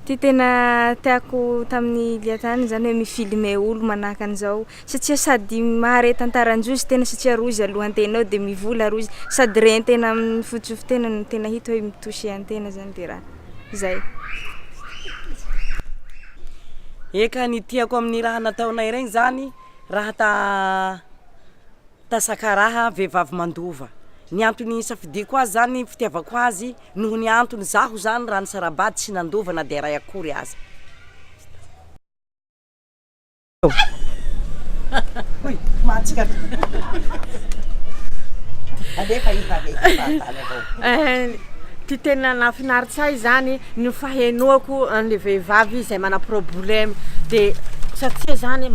Ty tena tiako tamin'ny liatany zany hoe mifilme olo manahaka an'izao satria sady mahare tantaran-drozy tena satria rozy alohan-tena ao de mivola rozy sady ren-tena amin'ny fotsofi-tena no tena hita hoe mi-toucher an-tena zany de raha zay. Eka ny tiako amin'ny raha nataonay regny zany raha tasakaraha vehivavy mandova. Ny antony safidiko azy zany fitiavako azy noho ny antony zaho zany raha nisarabady tsy nandova na de ray akory aza. Oi, matsika. Alefa ty tena nahafinaritsy ahy zany ny fahenoako an'le vehivavy zay mana problème de satria zany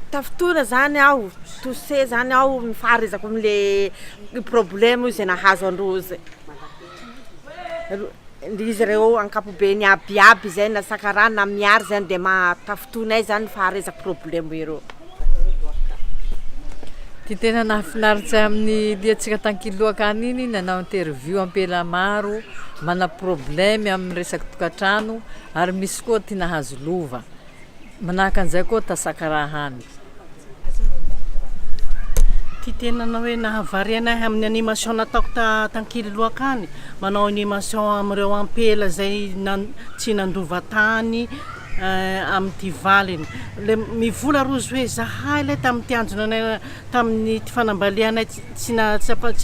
tafitona zany aho touché zany aho mifaharizako am'le problème zay nahazo androzy. Izy reo ankapobeny abiaby zay na sakaraha na miary zany de tafitona zany faharizako problème ereo. Ty tena nahafinaritsy amin'ny liatsika tankiloaka any iny nanao interview ampela maro mana problème amin'ny resaky tokantrano ary misy koa ty nahazo lova. Manahaka an'izay koa tasakaraha any. Ty tena hoe nahavary anahy amin'ny animation nataoko tankililoaka any, manao animation am'ireo ampela zay tsy nandova tany am'ty valiny. Le mivola rozy hoe zahay le tamin'ny tianjonanay tamin'ny ty fanambalianay tsy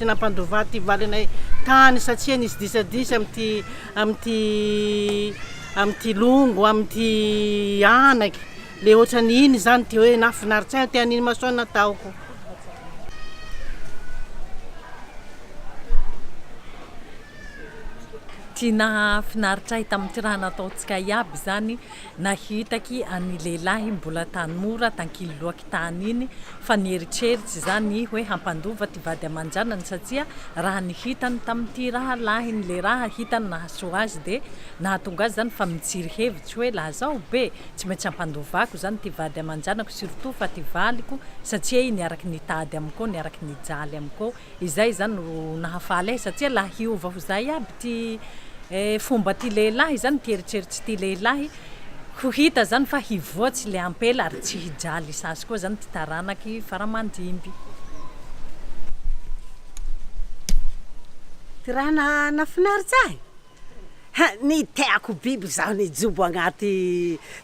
nampandova ty valinay tany satria nisy disadisa am'ty longo am'ty anaky. Le ohatrany iny zany ty hoe nahafinaritsy ahy ty animation nataoko. Ty nahafinaritra ahy tamin'ny ty raha nataontsika iaby zany nahitaky any lehilahy mbola tanora tankiloaky tany iny fa nieritseritsy zany hoe hampandova ty vady aman-janany satria raha nihitany tamin'ty raha lahiny le raha hitany nahasoa azy de nahatonga azy zany fa mitsiry hevitsy hoe laha zaho be tsy maintsy hampandovako zany ty vady aman-janako surtout fa ty valiko satria i niaraky nitady amiko niaraky nijaly amiko. Izay zany no nahafaly ahy satria laha hiova ho zay aby ty fomba ty lehilahy zany tieritseritsy ty lehilahy ho hita zany fa hivoatsy le ampela ary tsy hijaly sasy koa zany ty taranaky faramandimby. Ty raha nahafinaritsy ahy ny teako biby zaho nijobo agnaty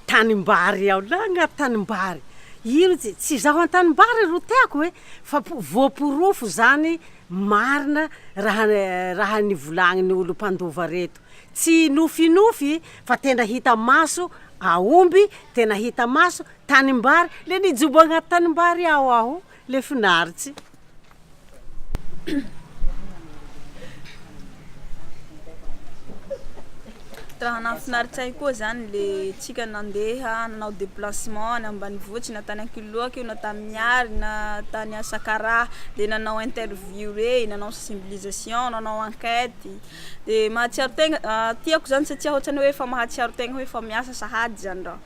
tanimbary ao la agnaty tanimbary ino tsy zaho an-tanimbary ro teako hoe fa voaporofo zany marina raha nivolagniny olo mpandova reto tsy nofinofy fa tena hita maso aomby tena hita maso tanimbary le nijobo agnaty tanimbary ao aho le finaritsy. Raha nahafinaritsy ahy koa zany le tsika nandeha nanao déplacement any ambanivohitsy na tany Ankiloaka io na tany Miary na tany Asakaraha de nanao interview rey, nanao sensibilisation, nanao enquête de mahatsiaro tegna tiako zany satria ohatrany hoe efa mahatsiaro tegna hoe efa miasa sahady zany raha.